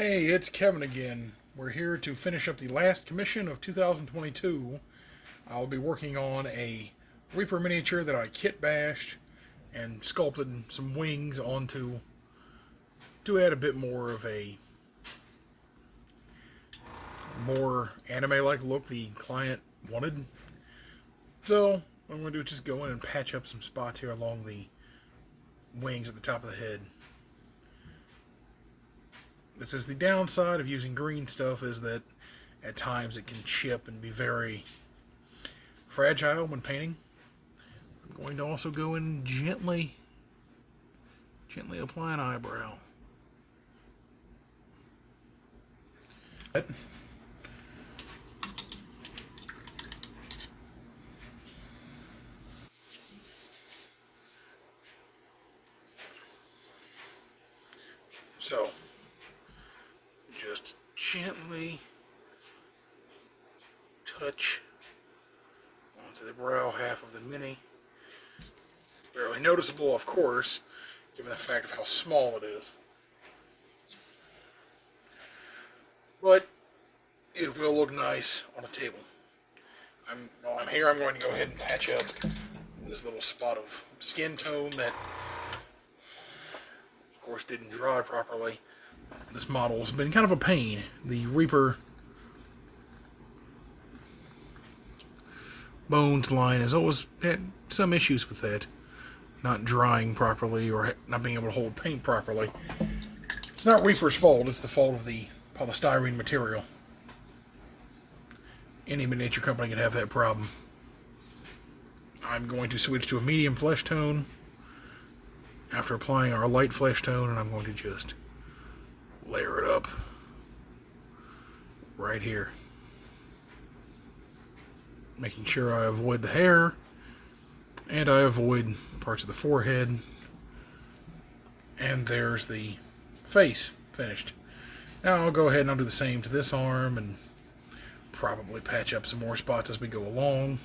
Hey, it's Kevin again. We're here to finish up the last commission of 2022. I'll be working on a Reaper miniature that I kit bashed and sculpted some wings onto to add a bit more of a more anime-like look the client wanted. So what I'm going to do is just go in and patch up some spots here along the wings at the top of the head. This is the downside of using green stuff, is that at times it can chip and be very fragile when painting. I'm going to also go in and gently apply an eyebrow. So, just gently touch onto the brow half of the mini. Barely noticeable, of course, given the fact of how small it is. But it will look nice on a table. While I'm here, I'm going to go ahead and patch up this little spot of skin tone that, of course, didn't dry properly. This model's been kind of a pain. The Reaper Bones line has always had some issues with that. Not drying properly or not being able to hold paint properly. It's not Reaper's fault, it's the fault of the polystyrene material. Any miniature company can have that problem. I'm going to switch to a medium flesh tone after applying our light flesh tone, and I'm going to just layer it up right here, making sure I avoid the hair and I avoid parts of the forehead. And there's the face finished. Now I'll go ahead and I'll do the same to this arm and probably patch up some more spots as we go along.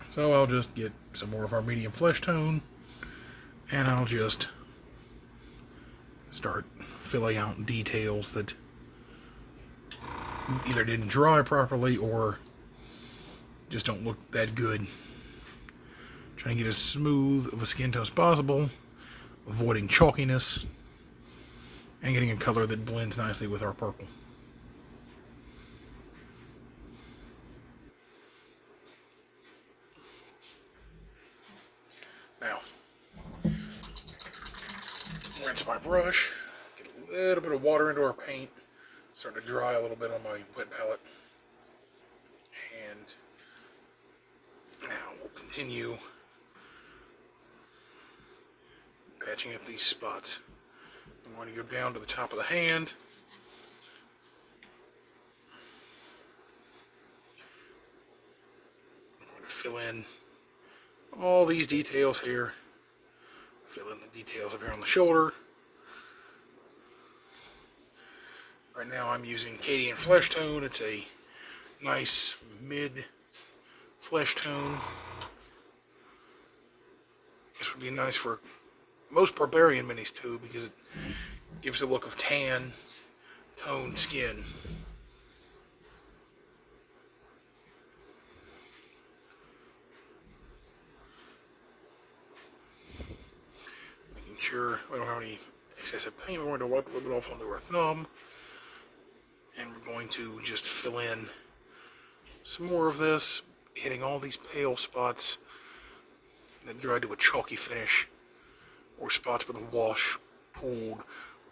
So I'll just get some more of our medium flesh tone and I'll just start filling out details that either didn't dry properly or just don't look that good. Trying to get as smooth of a skin tone as possible, avoiding chalkiness, and getting a color that blends nicely with our purple. Now, rinse my brush, get a little bit of water into our paint, starting to dry a little bit on my wet palette. And now we'll continue patching up these spots. I'm going to go down to the top of the hand. I'm going to fill in all these details here. Fill in the details up here on the shoulder. Right now I'm using Cadian Flesh Tone. It's a nice mid flesh tone. This would be nice for most barbarian minis too, because it gives the look of tan toned skin. Making sure we don't have any excessive paint. We're going to wipe a little bit off onto our thumb, and we're going to just fill in some more of this, hitting all these pale spots that dried to a chalky finish, or spots where the wash pulled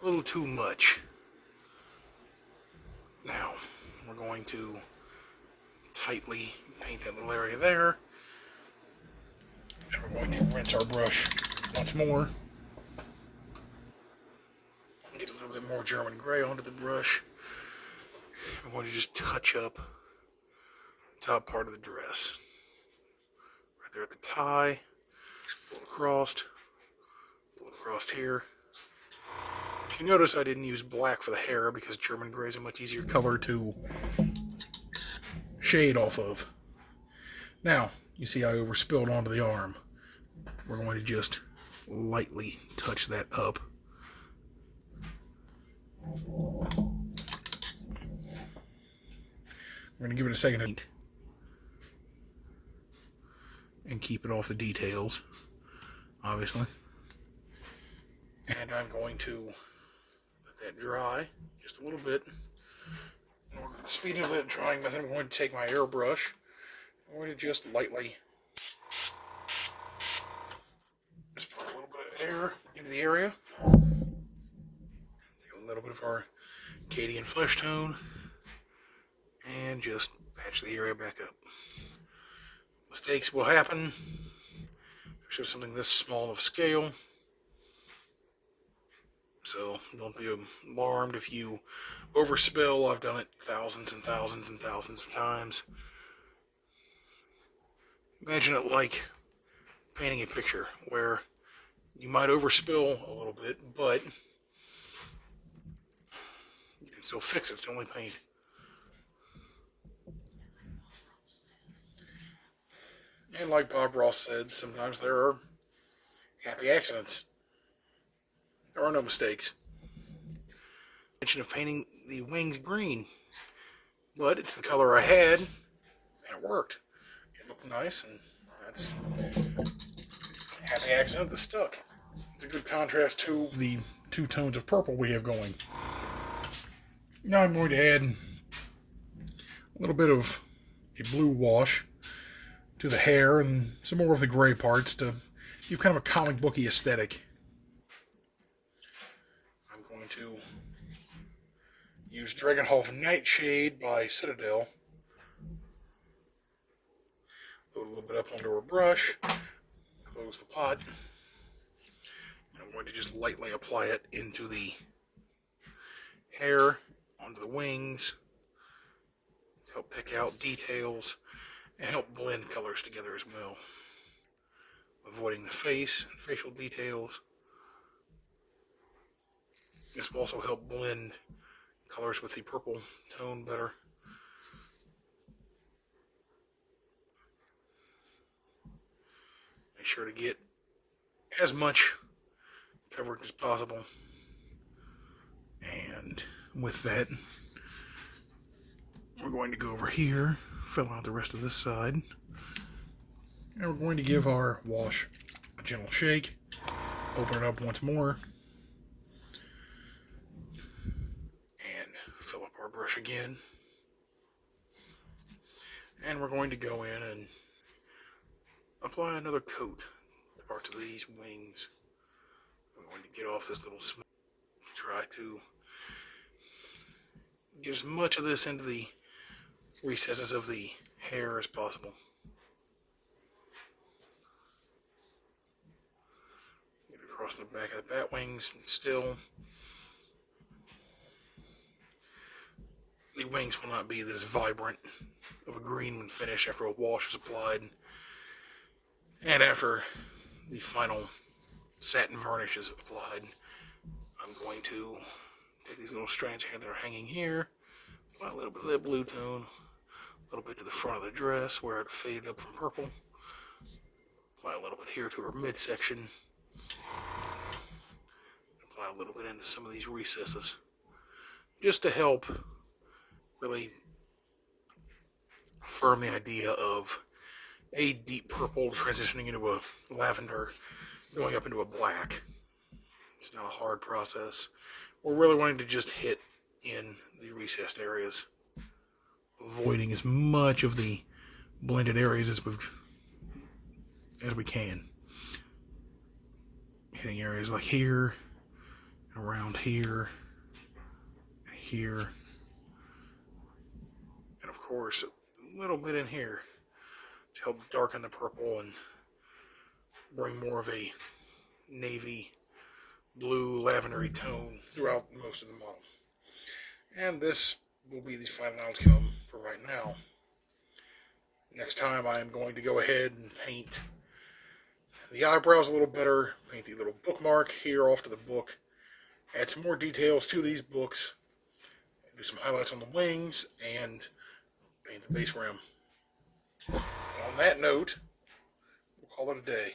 a little too much. Now, we're going to tightly paint that little area there, and we're going to rinse our brush once more. Get a little bit more German gray onto the brush. I'm going to just touch up the top part of the dress. Right there at the tie, pull across here. If you notice, I didn't use black for the hair because German gray is a much easier color to shade off of. Now, you see I overspilled onto the arm. We're going to just lightly touch that up I'm going to give it a second and keep it off the details, obviously. And I'm going to let that dry just a little bit. In order to speed up that drying method, I'm going to take my airbrush. I'm going to just lightly just put a little bit of air into the area. Take a little bit of our Cadian flesh tone and just patch the area back up. Mistakes will happen, especially something this small of scale. So don't be alarmed if you overspill. I've done it thousands and thousands and thousands of times. Imagine it like painting a picture where you might overspill a little bit, but you can still fix it. It's only paint. And like Bob Ross said, sometimes there are happy accidents. There are no mistakes. Intention of painting the wings green, but it's the color I had, and it worked. It looked nice, and that's a happy accident that stuck. It's a good contrast to the two tones of purple we have going. Now I'm going to add a little bit of a blue wash to the hair and some more of the gray parts to give kind of a comic booky aesthetic. I'm going to use Dragonhof Nightshade by Citadel. Load a little bit up onto a brush, close the pot, and I'm going to just lightly apply it into the hair, onto the wings, to help pick out details and help blend colors together as well, avoiding the face and facial details. This will also help blend colors with the purple tone better. Make sure to get as much coverage as possible. And with that, we're going to go over here, fill out the rest of this side, and we're going to give our wash a gentle shake, open it up once more, and fill up our brush again. And we're going to go in and apply another coat to parts of these wings. I'm going to get off this little smudge, try to get as much of this into the recesses of the hair as possible. Get across the back of the bat wings still. The wings will not be this vibrant of a green when finished after a wash is applied and after the final satin varnish is applied. I'm going to take these little strands here that are hanging here, apply a little bit of that blue tone, a little bit to the front of the dress where it faded up from purple, apply a little bit here to her midsection, apply a little bit into some of these recesses, just to help really affirm the idea of a deep purple transitioning into a lavender, going up into a black. It's not a hard process. We're really wanting to just hit in the recessed areas, avoiding as much of the blended areas as we can. Hitting areas like here, and around here, and here, and of course a little bit in here to help darken the purple and bring more of a navy blue lavendery tone throughout most of the model. And this will be the final outcome for right now. Next time I am going to go ahead and paint the eyebrows a little better, paint the little bookmark here off to the book, add some more details to these books, do some highlights on the wings, and paint the base rim. And on that note, we'll call it a day.